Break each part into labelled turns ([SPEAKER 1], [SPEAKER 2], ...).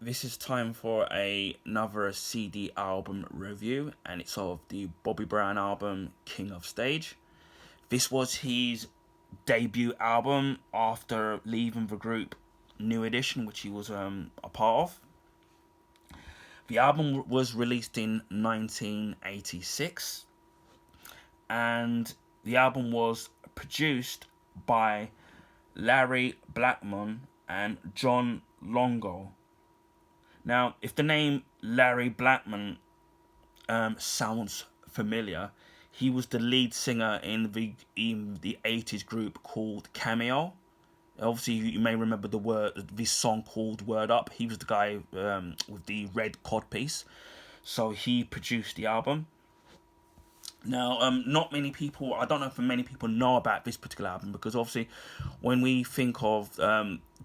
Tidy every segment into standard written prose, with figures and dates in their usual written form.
[SPEAKER 1] this is time for another CD album review, and it's of the Bobby Brown album King of Stage. This was his debut album after leaving the group New Edition, which he was a part of. The album was released in 1986, and the album was produced by Larry Blackmon and John Longo. Now, if the name Larry Blackmon sounds familiar, he was the lead singer in the 80s group called Cameo. Obviously, you may remember this song called Word Up. He was the guy with the red codpiece. So he produced the album. Now, not many people, I don't know if many people know about this particular album, because obviously when we think of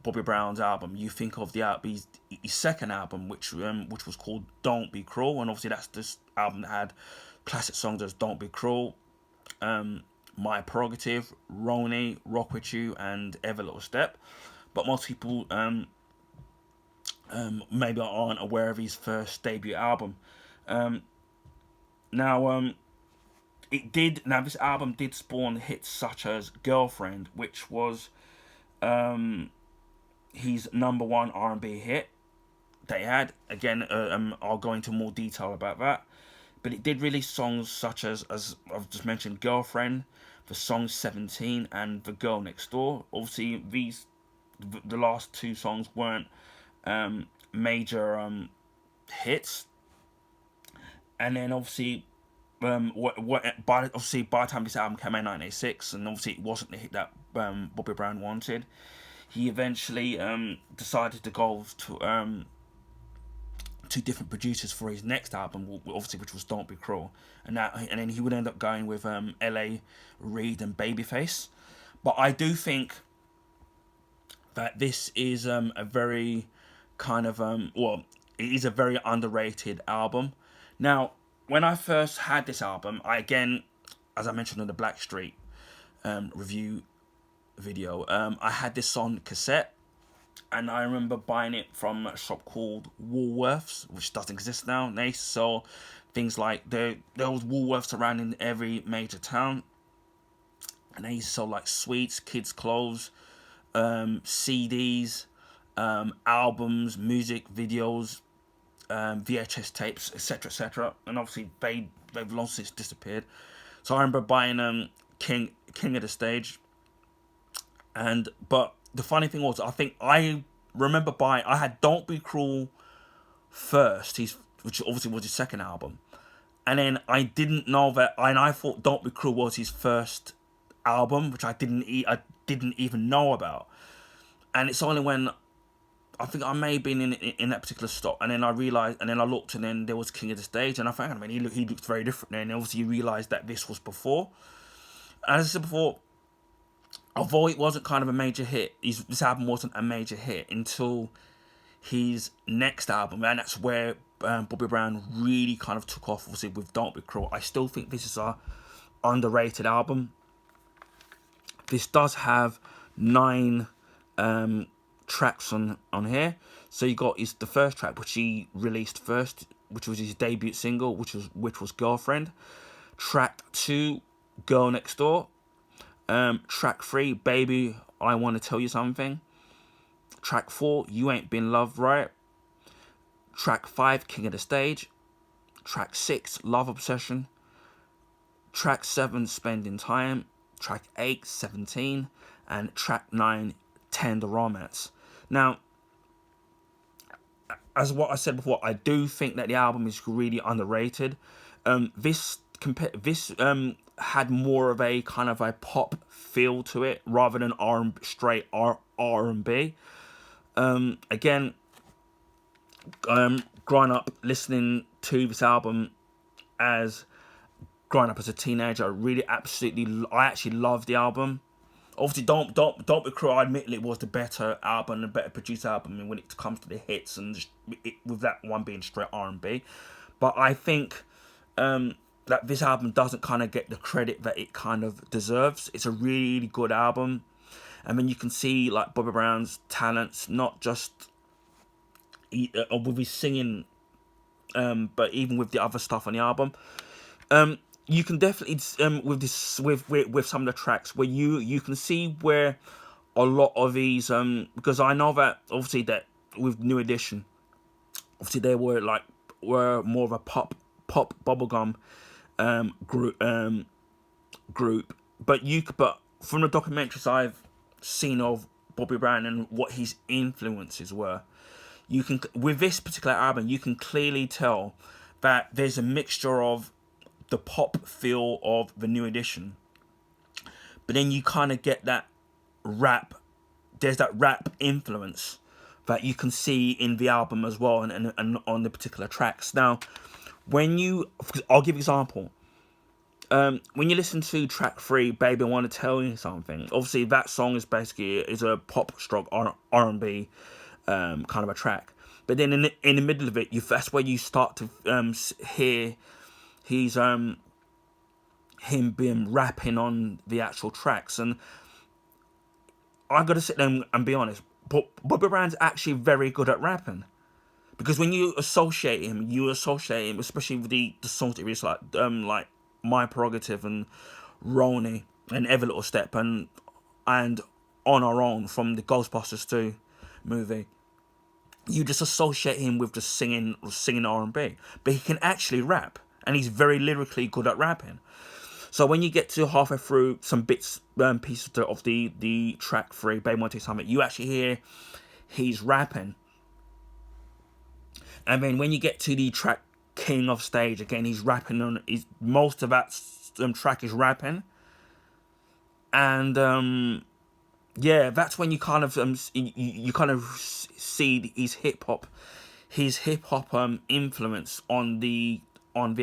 [SPEAKER 1] Bobby Brown's album, you think of his second album, which was called Don't Be Cruel, and obviously that's this album that had classic songs as Don't Be Cruel, My Prerogative, Roni, Rock With You, and Every Little Step. But most people maybe aren't aware of his first debut album. Now, this album did spawn hits such as Girlfriend, which was his number one R&B hit that he had. Again, I'll go into more detail about that. But it did release songs such as I've just mentioned, Girlfriend, the song 17, and The Girl Next Door. Obviously, the last two songs weren't major hits. And then obviously, by the time this album came out in 1986, and obviously it wasn't the hit that Bobby Brown wanted, he eventually decided to go to two different producers for his next album, obviously, which was Don't Be Cruel, and then he would end up going with L.A. Reid and Babyface. But I do think that this is a very kind of it is a very underrated album. Now, when I first had this album, as I mentioned in the Blackstreet review video, I had this on cassette, and I remember buying it from a shop called Woolworths, which doesn't exist now. And they sell things like there was Woolworths around in every major town, and they sell like sweets, kids' clothes, CDs, albums, music videos, VHS tapes, etc., etc. And obviously they've long since disappeared. So I remember buying King of the Stage, but the funny thing was, I remember buying. I had Don't Be Cruel first, which obviously was his second album, and then I didn't know that, and I thought Don't Be Cruel was his first album, which I didn't even know about. And it's only when I think I may have been in that particular stop, and then I realised, and then I looked, and then there was King of the Stage, and I found, he looked very different. And obviously you realised that this was before. As I said before, although it wasn't kind of a major hit, this album wasn't a major hit until his next album, and that's where Bobby Brown really kind of took off, obviously, with Don't Be Cruel. I still think this is a underrated album. This does have 9 tracks on here. So you got the first track, which he released first, which was his debut single, which was Girlfriend. Track 2, Girl Next Door. Track 3, Baby, I Want to Tell You Something. Track 4, You Ain't Been Loved Right. Track 5, King of the Stage. Track 6, Love Obsession. Track 7, Spending Time. Track 8, 17. And track 9, Tender Romance. Now, as what I said before, I do think that the album is really underrated. This had more of a kind of a pop feel to it rather than straight R&B. Again, growing up listening to this album growing up as a teenager, I actually loved the album. Obviously, Don't Be Cruel, admittedly, it was the better album, the better produced album when it comes to the hits, and with that one being straight R&B. But I think that this album doesn't kind of get the credit that it kind of deserves. It's a really good album. I mean, you can see like Bobby Brown's talents, not just with his singing, but even with the other stuff on the album, you can definitely with this with some of the tracks where you can see where a lot of these because I know that obviously that with New Edition, obviously they were more of a pop bubblegum group, but from the documentaries I've seen of Bobby Brown and what his influences were, you can with this particular album you can clearly tell that there's a mixture of the pop feel of the New Edition, but then you kind of get that rap. There's that rap influence that you can see in the album as well, and on the particular tracks. Now, I'll give an example. When you listen to track 3, "Baby I Want to Tell You Something," obviously that song is basically a pop stroke R&B kind of a track. But then in the middle of it, that's where you start to hear he's him being rapping on the actual tracks, and I gotta sit there and be honest. But Bobby Brown's actually very good at rapping, because when you associate him, especially with the songs that he released, like My Prerogative and Ronnie and Every Little Step and On Our Own from the Ghostbusters 2 movie. You just associate him with just singing R&B, but he can actually rap, and he's very lyrically good at rapping. So when you get to halfway through some pieces of the track 3, "Baby Want to Tell You Something," you actually hear he's rapping. And then when you get to the track "King of Stage," again, he's rapping on. Most of that track is rapping, and yeah, that's when you kind of you kind of see his hip hop influence on the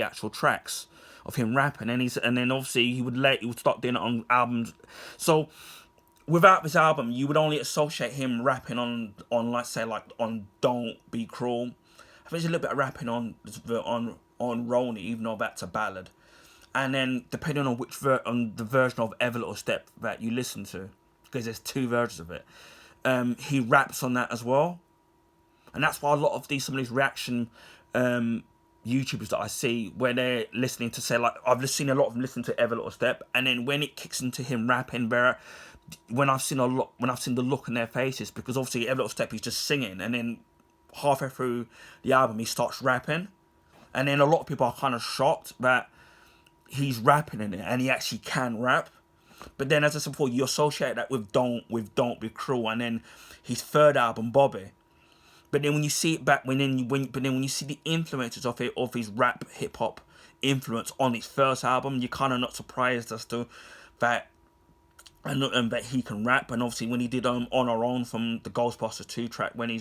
[SPEAKER 1] actual tracks of him rapping, and then obviously he would start doing it on albums. So without this album, you would only associate him rapping on let's say like on "Don't Be Cruel." I think there's a little bit of rapping on Ronnie, even though that's a ballad. And then depending on on the version of "Every Little Step" that you listen to, because there's 2 versions of it, he raps on that as well. And that's why some of these reaction YouTubers that I see, where they're listening to, say, like, I've seen a lot of them listen to "Every Little Step," and then when it kicks into him rapping, when I've seen the look in their faces, because obviously "Every Little Step" he's just singing, and then halfway through the album he starts rapping, and then a lot of people are kind of shocked that he's rapping in it and he actually can rap. But then, as I said before, you associate that with Don't Be Cruel, and then his 3rd album, Bobby. But then when you see it back, when you see the influences of his rap hip hop influence on his 1st album, you're kind of not surprised as to that, and that he can rap. And obviously when he did "On Our Own" from the Ghostbusters 2 track, when he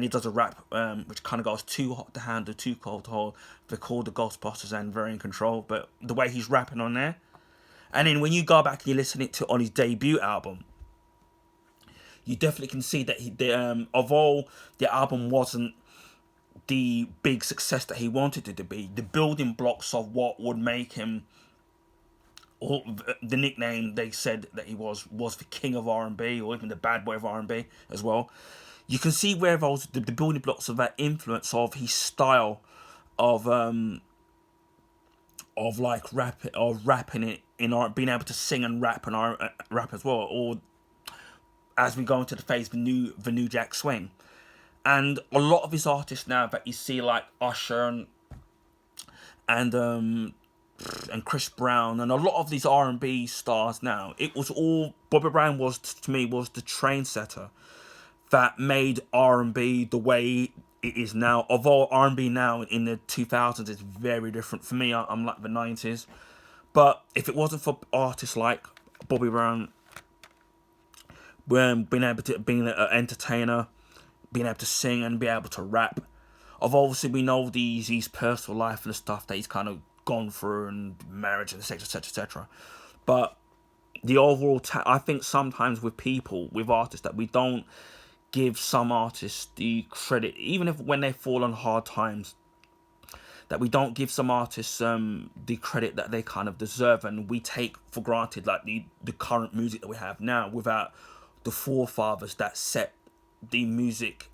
[SPEAKER 1] does a rap, which kind of goes "Too hot to handle, too cold to hold," they're called the Ghostbusters and Very in Control. But the way he's rapping on there, and then when you go back and you listen to on his debut album, you definitely can see that although the album wasn't the big success that he wanted it to be, the building blocks of what would make him, or the nickname they said that he was the king of R&B, or even the bad boy of R&B as well. You can see where those the building blocks of that influence of his style of rapping it in our being able to sing and rap and rap as well, or as we go into the phase the new Jack Swing. And a lot of his artists now that you see, like Usher and Chris Brown and a lot of these R&B stars now, it was all Bobby Brown was to me was the train setter that made R&B the way it is now. Although R&B now in the 2000s is very different. For me, I'm like the 90s. But if it wasn't for artists like Bobby Brown, being an entertainer, being able to sing and be able to rap, obviously we know his personal life and the stuff that he's kind of gone through, and marriage and sex, etc, etc. But the overall, I think sometimes with artists, that we don't give some artists the credit, even if when they fall on hard times, that we don't give some artists the credit that they kind of deserve, and we take for granted like the current music that we have now without the forefathers that set the music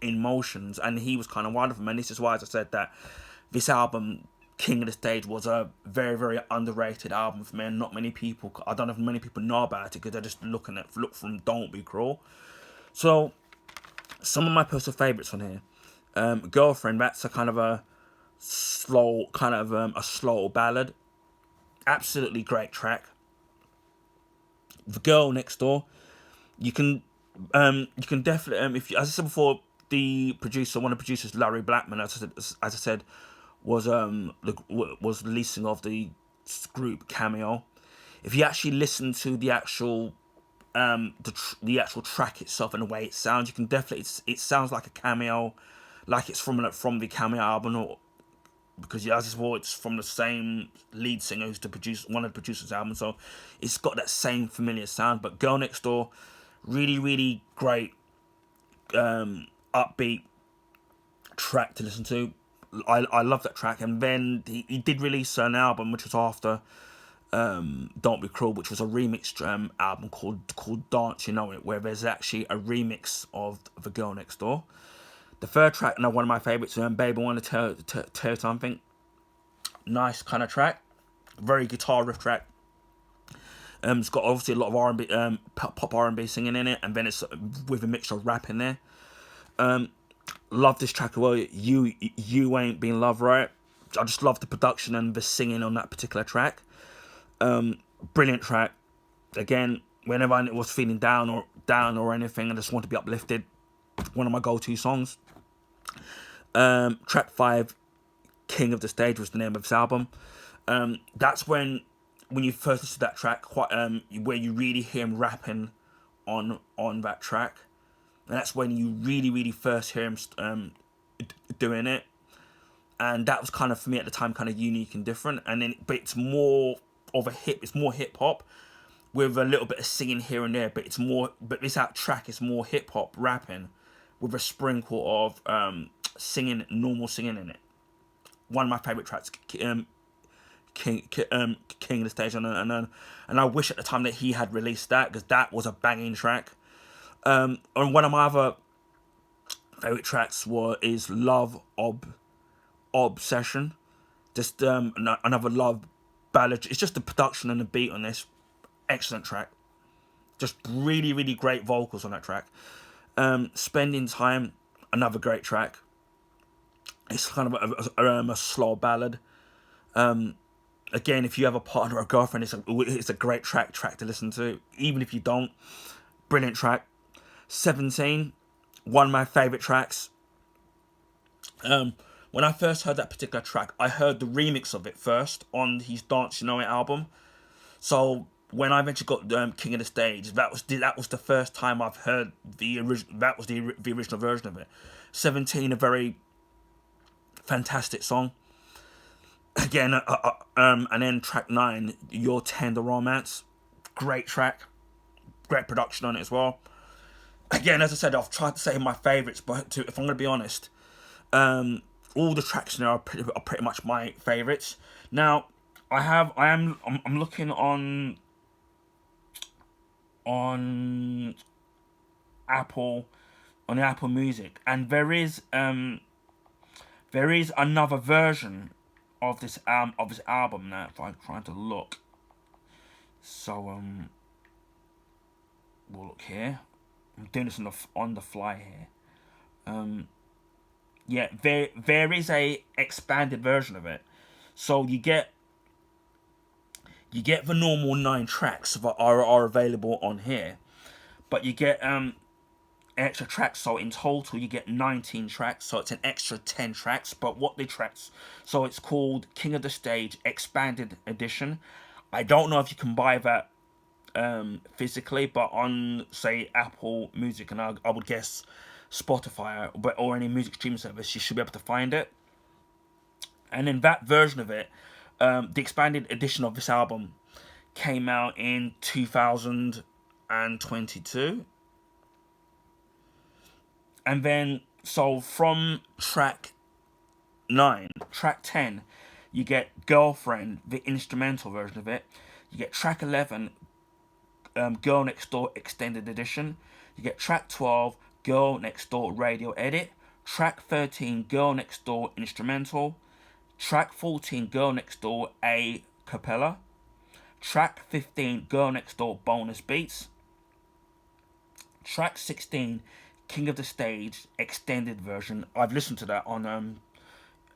[SPEAKER 1] in motions, and he was kind of one of them. And this is why, as I said, that this album, King of the Stage, was a very, very underrated album for me, and not many people, I don't know if many people know about it, because they're just look from Don't Be Cruel. So, some of my personal favourites on here. Girlfriend, that's a kind of a slow, a slow ballad. Absolutely great track. The Girl Next Door, you can definitely, if you, as I said before, one of the producers, Larry Blackman, as I said, was releasing of the group Cameo. If you actually listen to the actual the actual track itself and the way it sounds, you can definitely, it sounds like a Cameo, like it's from the Cameo album, or because as I said, it's from the same lead singer who's one of the producers' album, so it's got that same familiar sound. But Girl Next Door, really, really great, upbeat track to listen to. I love that track. And then he did release an album which was after Don't Be Cruel, which was a remixed album called Dance You Know It, where there's actually a remix of The Girl Next Door. The third track, and one of my favourites, Baby I Wanna Tell You Something. Nice kind of track, very guitar riff track. It's got obviously a lot of R&B, pop R&B singing in it, and then it's with a mixture of rap in there. Love this track as well. You Ain't Been Loved Right. I just love the production and the singing on that particular track. Brilliant track. Again, whenever I was feeling down or anything, I just want to be uplifted. One of my go-to songs. Track 5, King of the Stage, was the name of this album. That's when you first listen to that track, where you really hear him rapping on that track. And that's when you really, really first hear him doing it. And that was kind of, for me at the time, kind of unique and different. And then, but it's more of it's more hip hop with a little bit of singing here and there. But this track is more hip hop rapping with a sprinkle of normal singing in it. One of my favourite tracks, King of the Stage, and I wish at the time that he had released that, because that was a banging track. And one of my other favourite tracks is Love Obsession, just another love ballad. It's just the production and the beat on this, excellent track. Just really, really great vocals on that track. Spending Time, another great track. It's kind of a slow ballad. Again, if you have a partner or a girlfriend, it's a great track to listen to. Even if you don't, brilliant track. 17, one of my favourite tracks. When I first heard that particular track, I heard the remix of it first on his Dance You Know It album. So when I eventually got King of the Stage, that was the first time I've heard the original. That was the original version of it. 17, a very fantastic song. Again, and then track 9, Your Tender Romance, great track, great production on it as well. Again, as I said, I've tried to say my favourites, but if I'm going to be honest, all the tracks in there are pretty much my favourites. Now, I'm looking on Apple, on the Apple Music, and there is another version of this album now. If I'm trying to look, so we'll look here. I'm doing this on the fly here. Yeah, there is a expanded version of it. So you get the normal 9 tracks that are available on here, but you get extra tracks. So in total you get 19 tracks. So it's an extra 10 tracks. But what the tracks? So it's called King of the Stage Expanded Edition. I don't know if you can buy that physically, but on, say, Apple Music, and I would guess Spotify or any music streaming service, you should be able to find it. And then that version of it, the expanded edition of this album, came out in 2022. And then, so from track 10, you get Girlfriend, the instrumental version of it. You get track 11, Girl Next Door Extended Edition. You get track 12, Girl Next Door radio edit. Track 13, Girl Next Door instrumental. Track 14, Girl Next Door a cappella. Track 15, Girl Next Door bonus beats. Track 16, King of the Stage extended version. I've listened to that on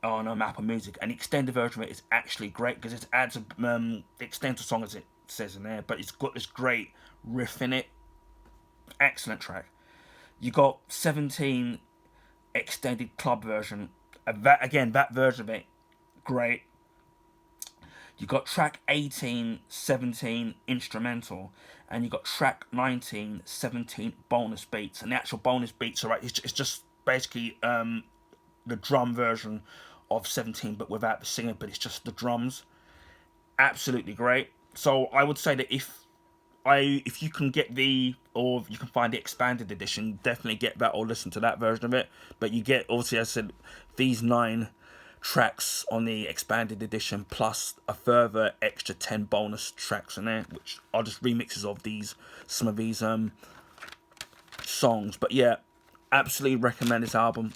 [SPEAKER 1] Apple Music, and the extended version of it is actually great because it adds a extended song, as it says in there, but it's got this great riff in it. Excellent track. You got 17 extended club version. That version of it, great. You got track 18, 17 instrumental, and you got track 19, 17 bonus beats. And the actual bonus beats are right. It's just basically the drum version of 17, but without the singer. But it's just the drums. Absolutely great. So I would say that if you can get or you can find the expanded edition, definitely get that or listen to that version of it. But you get, obviously, as I said, these 9 tracks on the expanded edition, plus a further extra 10 bonus tracks in there, which are just remixes of some of these songs. But yeah, absolutely recommend this album.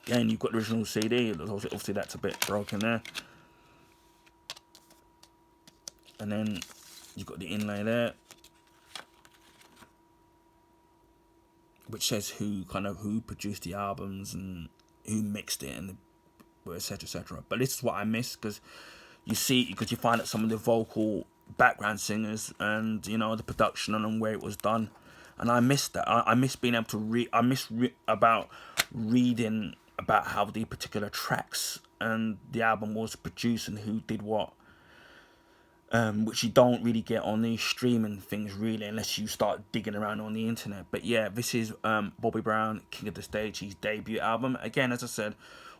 [SPEAKER 1] Again, you've got the original CD. Obviously, that's a bit broken there. And then you've got the inlay there, which says who produced the albums and who mixed it, and etc, etc. But this is what I miss, because you find out some of the vocal background singers and the production and where it was done, and I miss that. I miss being able to read. I miss reading about how the particular tracks and the album was produced and who did what. Which you don't really get on these streaming things, really, unless you start digging around on the internet. But yeah, this is Bobby Brown, King of the Stage, his debut album. Again, as I said,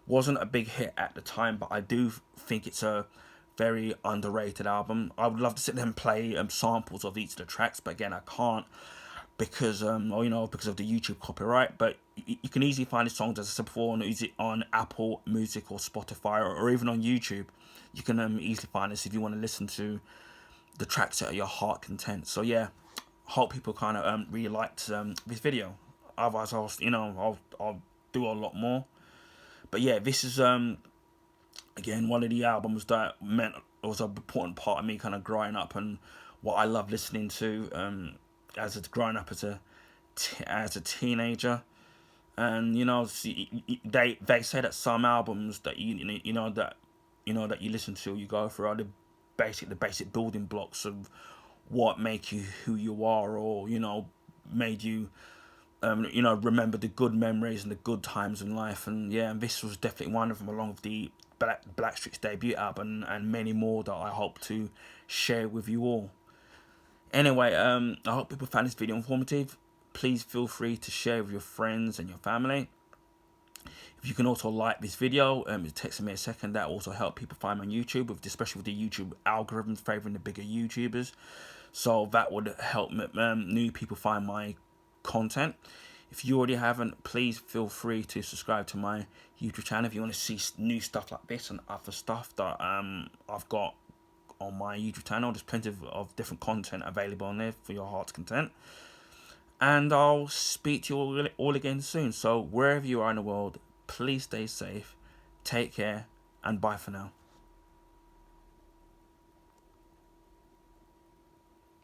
[SPEAKER 1] wasn't a big hit at the time, but I do think it's a very underrated album. I would love to sit there and play samples of each of the tracks, but again, I can't because because of the YouTube copyright. But you can easily find the songs, as I said before, on Apple Music or Spotify or even on YouTube. You can easily find this if you want to listen to the tracks that are your heart content. So yeah, hope people kind of really liked this video. Otherwise, I'll do a lot more. But yeah, this is again one of the albums that was an important part of me kind of growing up and what I love listening to growing up as a teenager. And they say that some albums that that you listen to, you go through, are the basic building blocks of what make you who you are, or made you remember the good memories and the good times in life. And yeah, and this was definitely one of them, along with the Blackstreet's debut album and many more that I hope to share with you all. Anyway, I hope people found this video informative. Please feel free to share with your friends and your family. If you can also like this video, it takes me a second. That also help people find me on YouTube, especially with the YouTube algorithms favouring the bigger YouTubers. So that would help new people find my content. If you already haven't, please feel free to subscribe to my YouTube channel if you want to see new stuff like this and other stuff that I've got on my YouTube channel. There's plenty of different content available on there for your heart's content. And I'll speak to you all again soon. So wherever you are in the world, please stay safe, take care, and bye for now.